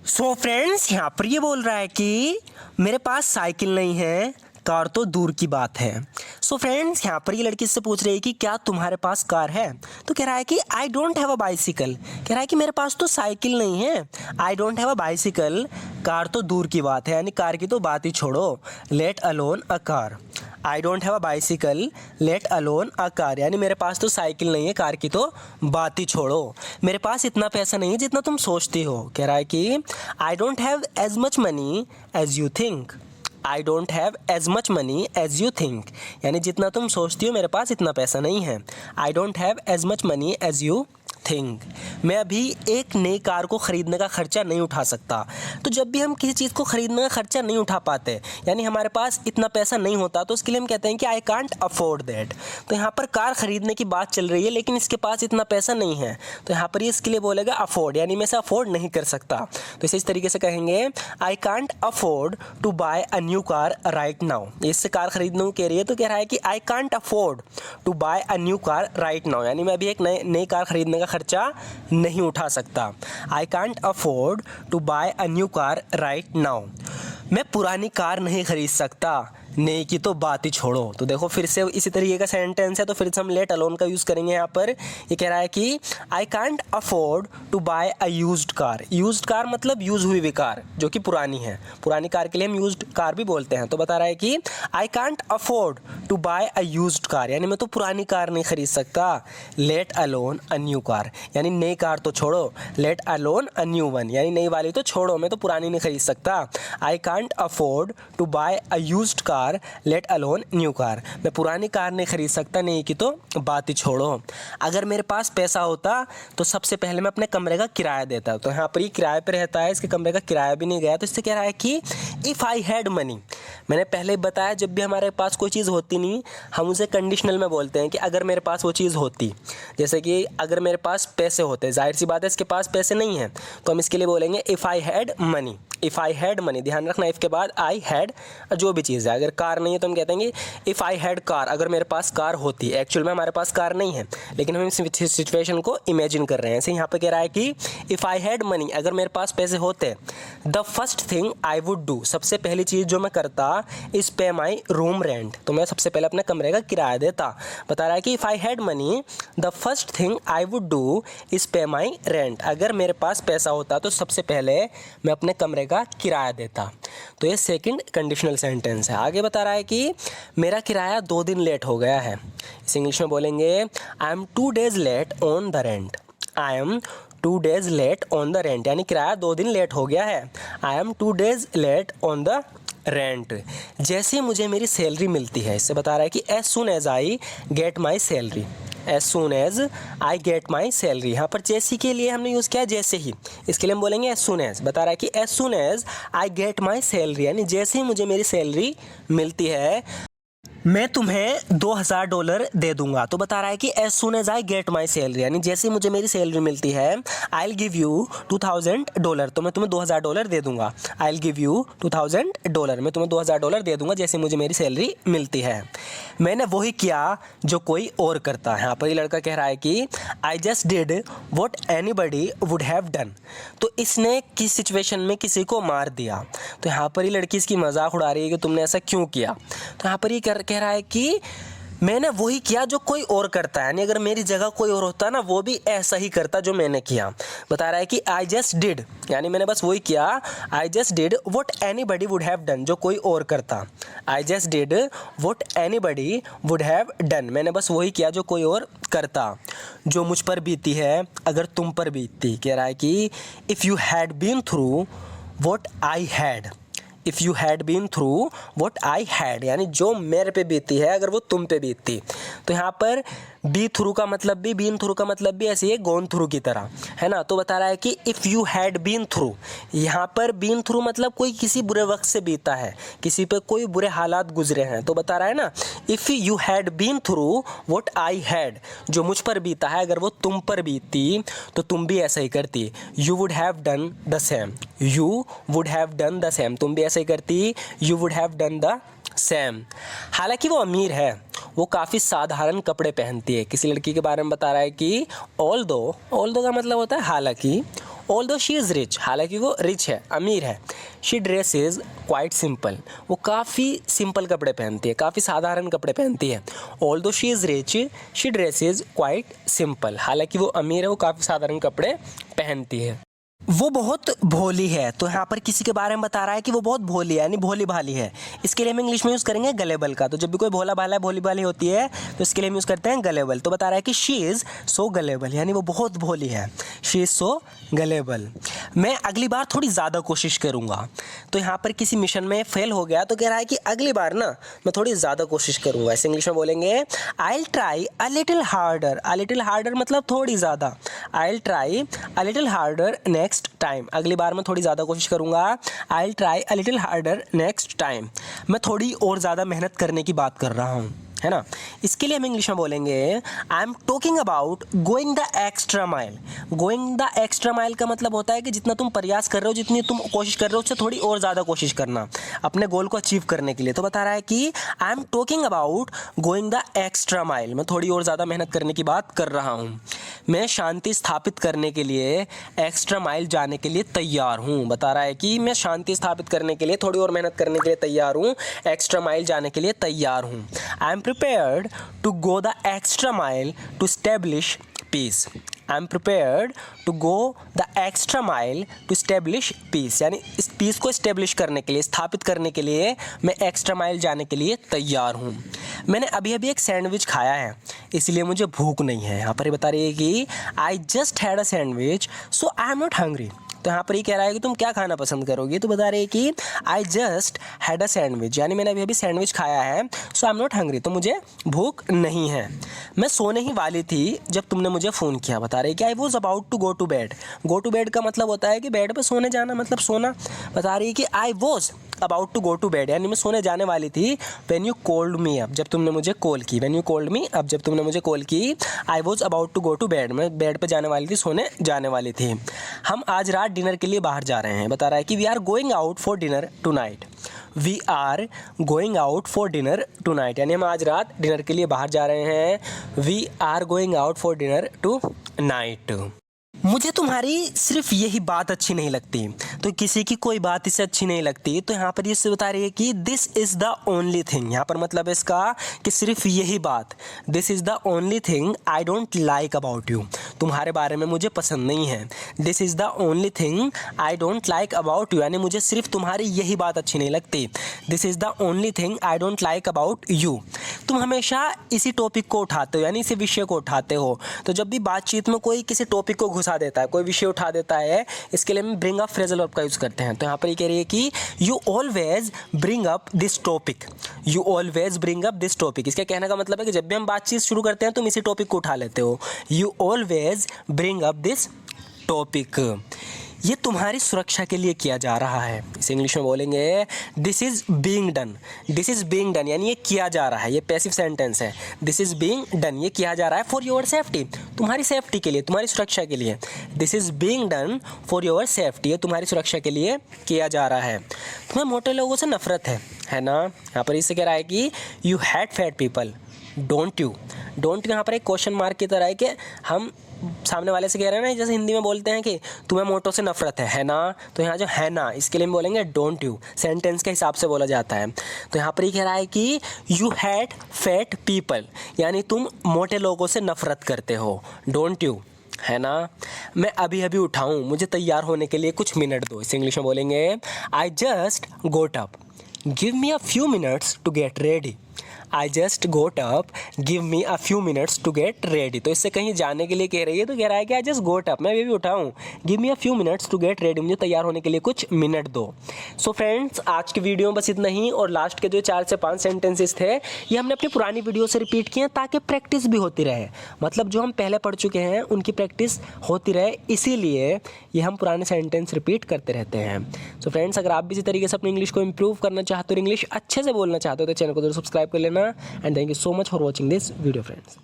So friends, यहाँ पर ये बोल रहा है कि मेरे पास साइकिल नहीं है, कार तो दूर की बात है। सो फ्रेंड्स, यहाँ पर ये लड़की से पूछ रही है कि क्या तुम्हारे पास कार है। तो कह रहा है कि I don't have a bicycle. कह रहा है कि मेरे पास तो साइकिल नहीं है। I don't have a bicycle, car तो दूर की बात है, यानी कार की तो बात ही छोड़ो। Let alone a car. I don't have a bicycle, late alone a car, यानी मेरे पास तो साइकिल नहीं है, कार की तो बात ही छोड़ो। मेरे पास इतना पैसा नहीं है जितना तुम सोचती हो। कह रहा है कि I don't have as much money as you think. I don't have as much money as you think, यानी जितना तुम सोचती हो मेरे पास इतना पैसा नहीं है। I don't have as much money as you think. मैं अभी एक नई कार को ख़रीदने का ख़र्चा नहीं उठा सकता। तो जब भी हम किसी चीज़ को ख़रीदने का ख़र्चा नहीं उठा पाते, यानी हमारे पास इतना पैसा नहीं होता, तो उसके लिए हम कहते हैं कि आई कांट अफोर्ड दैट। तो यहाँ पर कार ख़रीदने की बात चल रही है, लेकिन इसके पास इतना पैसा नहीं है, तो यहाँ पर ये इसके लिए बोलेगा अफोर्ड, यानी मैं इसे अफोर्ड नहीं कर सकता। तो इसे इस तरीके से कहेंगे, I can't afford to buy a new car right now. इससे कार ख़रीदने को कह रही है, तो कह रहा है कि I can't afford to buy a new car right now, यानी मैं अभी एक नई कार ख़रीदने का खर्चा नहीं उठा सकता। I can't afford to buy a new car right now. मैं पुरानी कार नहीं खरीद सकता, नई की तो बात ही छोड़ो। तो देखो फिर से इसी तरीके का सेंटेंस है, तो फिर से हम लेट अलोन का यूज़ करेंगे। यहाँ पर ये कह रहा है कि I can't afford to buy a used car. Used car मतलब यूज़ हुई हुई कार जो कि पुरानी है। पुरानी कार के लिए हम यूज्ड कार भी बोलते हैं। तो बता रहा है कि I can't afford to buy a used car, यानी मैं तो पुरानी कार नहीं खरीद सकता। Let alone a new car, यानी नई कार तो छोड़ो। Let alone a new one, यानी नई वाली तो छोड़ो, मैं तो पुरानी नहीं खरीद सकता। I can't afford to buy a used car, let alone new car. मैं पुरानी कार नहीं खरीद सकता, नई की तो बात ही छोड़ो। अगर मेरे पास पैसा होता तो सबसे पहले मैं अपने कमरे का किराया देता। तो यहाँ पर ये किराए पे रहता है, इसके कमरे का किराया भी नहीं गया। तो इससे कह रहा है कि इफ़ आई हैड मनी। मैंने पहले बताया, जब भी हमारे पास कोई चीज़ होती नहीं, हम उसे कंडीशनल में बोलते हैं कि अगर मेरे पास वो चीज़ होती। जैसे कि अगर मेरे पास पैसे होते, जाहिर सी बात है इसके पास पैसे नहीं हैं, तो हम इसके लिए बोलेंगे if I had money. If I had money, ध्यान रखना, इफ़ के बाद आई हैड जो भी चीज़ है। अगर कार नहीं है तो हम कहते हैं इफ़ आई हैड कार, अगर मेरे पास कार होती। एक्चुअल में हमारे पास कार नहीं है, लेकिन हम इस सिचुएशन को इमेजिन कर रहे हैं। ऐसे यहाँ पे कह रहा है कि इफ़ आई हैड मनी, अगर मेरे पास पैसे होते, the first thing I would do, सबसे पहली चीज़ जो मैं करता, इज़ पे माई रूम रेंट। तो मैं सबसे पहले अपने कमरे का किराया देता। बता रहा है कि if I had money, the first thing I would do is पे माई रेंट। अगर मेरे पास पैसा होता तो सबसे पहले मैं अपने कमरे का किराया देता। तो ये सेकंड कंडीशनल सेंटेंस है। आगे बता रहा है कि मेरा किराया 2 दिन लेट हो गया है। इस इंग्लिश में बोलेंगे I am 2 days late on the rent. I am 2 days late on the rent, यानी किराया 2 दिन लेट हो गया है। I am 2 days late on the rent. जैसे ही मुझे मेरी सैलरी मिलती है, इससे बता रहा है कि as soon as I get my salary. As soon as I get my salary, यहाँ पर जैसे के लिए हमने यूज़ किया जैसे ही, इसके लिए हम बोलेंगे एज सुन एज। बता रहा है कि as soon as I get my salary, यानी जैसे ही मुझे मेरी सैलरी मिलती है मैं तुम्हें $2000 दे दूंगा। तो बता रहा है कि as soon as I get my salary, यानी जैसे ही मुझे मेरी सैलरी मिलती है, आई विल गिव यू $2000, तो मैं तुम्हें $2000 दे दूंगा। आई विल गिव यू $2000, मैं तुम्हें $2000 दे दूंगा जैसे मुझे मेरी सैलरी मिलती है। मैंने वही किया जो कोई और करता है। यहाँ पर ये लड़का कह रहा है कि I just did what anybody would have done. तो इसने किस सिचुएशन में किसी को मार दिया। तो यहाँ पर ये लड़की इसकी मजाक उड़ा रही है कि तुमने ऐसा क्यों किया। तो यहाँ पर ये कह रहा है कि मैंने वही किया जो कोई और करता है, यानी अगर मेरी जगह कोई और होता ना, वो भी ऐसा ही करता जो मैंने किया। बता रहा है कि आई जस्ट डिड, यानी मैंने बस वही किया। I just did what anybody would have done, जो कोई और करता। I just did what anybody would have done, मैंने बस वही किया जो कोई और करता। जो मुझ पर बीती है अगर तुम पर बीतती। कह रहा है कि if you had been through what I had, if you had been through what I had, यानी जो मेरे पे बीती है अगर वो तुम पे बीतती। तो यहाँ पर बी थ्रू का मतलब भी, बीन थ्रू का मतलब भी ऐसे ही गोन थ्रू की तरह है ना। तो बता रहा है कि if you had been through, यहाँ पर बीन थ्रू मतलब कोई किसी बुरे वक्त से बीता है, किसी पे कोई बुरे हालात गुजरे हैं। तो बता रहा है ना, if you had been through what I had, जो मुझ पर बीता है अगर वो तुम पर बीतती तो तुम भी ऐसा ही करती। You would have done the same, you would have done the same, तुम भी ऐसा ही करती। You would have done the same. हालांकि वो अमीर है, वो काफ़ी साधारण कपड़े पहनती है। किसी लड़की के बारे में बता रहा है कि ऑल्दो का मतलब होता है हालांकि, ऑल्दो शी इज़ रिच, हालांकि वो रिच है, अमीर है। शी ड्रेसेज क्वाइट सिंपल, वो काफ़ी सिंपल कपड़े पहनती है, काफ़ी साधारण कपड़े पहनती है। Although she is rich she dresses quite simple, हालांकि वो अमीर है, वो काफ़ी साधारण कपड़े पहनती है। वो बहुत भोली है, तो यहाँ पर किसी के बारे में बता रहा है कि वो बहुत भोली है, यानी भोली भाली है। इसके लिए हम इंग्लिश में यूज़ करेंगे गलेबल का। तो जब भी कोई भोला भाला भोली भाली होती है तो इसके लिए हम यूज़ करते हैं गलेबल। तो बता रहा है कि शी इज़ सो गलेबल, यानी वो बहुत भोली है। She is so गलेबल। मैं अगली बार थोड़ी ज़्यादा कोशिश करूँगा। तो यहाँ पर किसी मिशन में फेल हो गया तो कह रहा है कि अगली बार ना मैं थोड़ी ज़्यादा कोशिश करूँगा। इसे इंग्लिश में बोलेंगे I will try a little harder. A little harder मतलब थोड़ी ज़्यादा। I will try a little harder next time, अगली बार मैं थोड़ी ज़्यादा कोशिश करूँगा। I will try a little harder next time, मैं थोड़ी और ज़्यादा मेहनत करने की बात कर रहा हूँ, है ना। इसके लिए हम इंग्लिश में बोलेंगे I am talking about going the extra mile. Going the extra mile का मतलब होता है कि जितना तुम प्रयास कर रहे हो, जितनी तुम कोशिश कर रहे हो, उससे थोड़ी और ज़्यादा कोशिश करना अपने गोल को अचीव करने के लिए। तो बता रहा है कि I am talking about going the extra mile, मैं थोड़ी और ज़्यादा मेहनत करने की बात कर रहा हूँ। मैं शांति स्थापित करने के लिए एक्स्ट्रा माइल जाने के लिए तैयार हूँ। बता रहा है कि मैं शांति स्थापित करने के लिए थोड़ी और मेहनत करने के लिए तैयार हूँ, एक्स्ट्रा माइल जाने के लिए तैयार हूँ। I am prepared to go the extra mile to establish peace. I am prepared to go the extra mile to establish peace, यानी इस पीस को इस्टेब्लिश करने के लिए, स्थापित करने के लिए मैं एक्स्ट्रा माइल जाने के लिए तैयार हूँ। मैंने अभी अभी एक सैंडविच खाया है, इसलिए मुझे भूख नहीं है। यहाँ पर ये बता रही है कि I just had a sandwich so I am not hungry. तो यहाँ पर ये कह रहा है कि तुम क्या खाना पसंद करोगी। तो बता रही है कि I just had a sandwich, यानी मैंने अभी अभी सैंडविच खाया है, सो आई एम नॉट हंग्री, तो मुझे भूख नहीं है। मैं सोने ही वाली थी जब तुमने मुझे फ़ोन किया। बता रही है कि I was about to go to bed. Go to bed का मतलब होता है कि बेड पर सोने जाना, मतलब सोना। बता रही है कि I was about to go to bed, यानी मैं सोने जाने वाली थी। When you called me up, जब तुमने मुझे कॉल की। When you called me up, जब तुमने मुझे कॉल की। I was about to go to bed, मैं बेड पे जाने वाली थी, सोने जाने वाली थी। हम आज रात डिनर के लिए बाहर जा रहे हैं। बता रहा है कि we are going out for dinner tonight. We are going out for dinner tonight, यानी हम आज रात डिनर के लिए बाहर जा रहे हैं। We are going out for dinner tonight. मुझे तुम्हारी सिर्फ यही बात अच्छी नहीं लगती, तो किसी की कोई बात इससे अच्छी नहीं लगती। तो यहाँ पर ये बता रही है कि this is the only thing. यहाँ पर मतलब है इसका कि सिर्फ यही बात, this is the only thing I don't like about you, तुम्हारे बारे में मुझे पसंद नहीं है। This is the only thing I don't like about you, यानी मुझे सिर्फ तुम्हारी यही बात अच्छी नहीं लगती। This is the only thing I don't like about you. तुम हमेशा इसी टॉपिक को उठाते हो, यानी इसी विषय को उठाते हो। तो जब भी बातचीत में कोई किसी टॉपिक को घुसा देता है, कोई विषय उठा देता है, इसके लिए हम ब्रिंग अप फ्रेजल वर्ब का यूज़ करते हैं। तो यहाँ पर ये कह रही है कि you always bring up this topic. You always bring up this topic, इसका कहने का मतलब है कि जब भी हम बातचीत शुरू करते हैं तुम इसी टॉपिक को उठा लेते हो। You always bring up this topic. ये तुम्हारी सुरक्षा के लिए किया जा रहा है। इसे इंग्लिश में बोलेंगे this is being done. This is being done, यानी ये किया जा रहा है, ये पैसिव सेंटेंस है। दिस इज़ बीइंग डन, ये किया जा रहा है फॉर योर सेफ्टी, तुम्हारी सेफ्टी के लिए, तुम्हारी सुरक्षा के लिए। This is being done for your safety, ये तुम्हारी सुरक्षा के लिए किया जा रहा है। तुम्हें मोटे लोगों से नफरत है ना। यहाँ पर इससे कह रहा है कि you hat fat people don't you. Don't यहाँ पर एक क्वेश्चन मार्क की तरह है कि हम सामने वाले से कह रहे हैं ना, जैसे हिंदी में बोलते हैं कि तुम्हें मोटों से नफरत है ना। तो यहाँ जो है ना, इसके लिए हम बोलेंगे डोंट यू, सेंटेंस के हिसाब से बोला जाता है। तो यहाँ पर ये कह रहा है कि यू हैट फैट पीपल, यानी तुम मोटे लोगों से नफरत करते हो। डोंट यू, है ना। मैं अभी अभी उठाऊँ, मुझे तैयार होने के लिए कुछ मिनट दो। इसे इंग्लिश में बोलेंगे I just got up, give me a few minutes to get ready. I just got up, give me a few minutes to get ready. तो इससे कहीं जाने के लिए कह रही है, तो कह रहा है कि आई जस्ट गोट अप, मैं अभी भी उठाऊँ, give me a few minutes to get ready, मुझे तैयार होने के लिए कुछ मिनट दो। सो फ्रेंड्स, आज की वीडियो में बस इतना ही। और लास्ट के जो 4 से 5 सेंटेंसेस थे, ये हमने अपनी पुरानी वीडियो से रिपीट किए हैं ताकि प्रैक्टिस भी होती रहे। मतलब जो हम पहले पढ़ चुके हैं उनकी प्रैक्टिस होती रहे, इसीलिए ये हम पुराने सेंटेंस रिपीट करते रहते हैं। सो फ्रेंड्स, अगर आप भी इसी तरीके से अपनी इंग्लिश को इंप्रूव करना चाहते हो, इंग्लिश अच्छे से बोलना चाहते हो, तो चैनल को जरूर सब्सक्राइब कर लेना। And thank you so much for watching this video friends.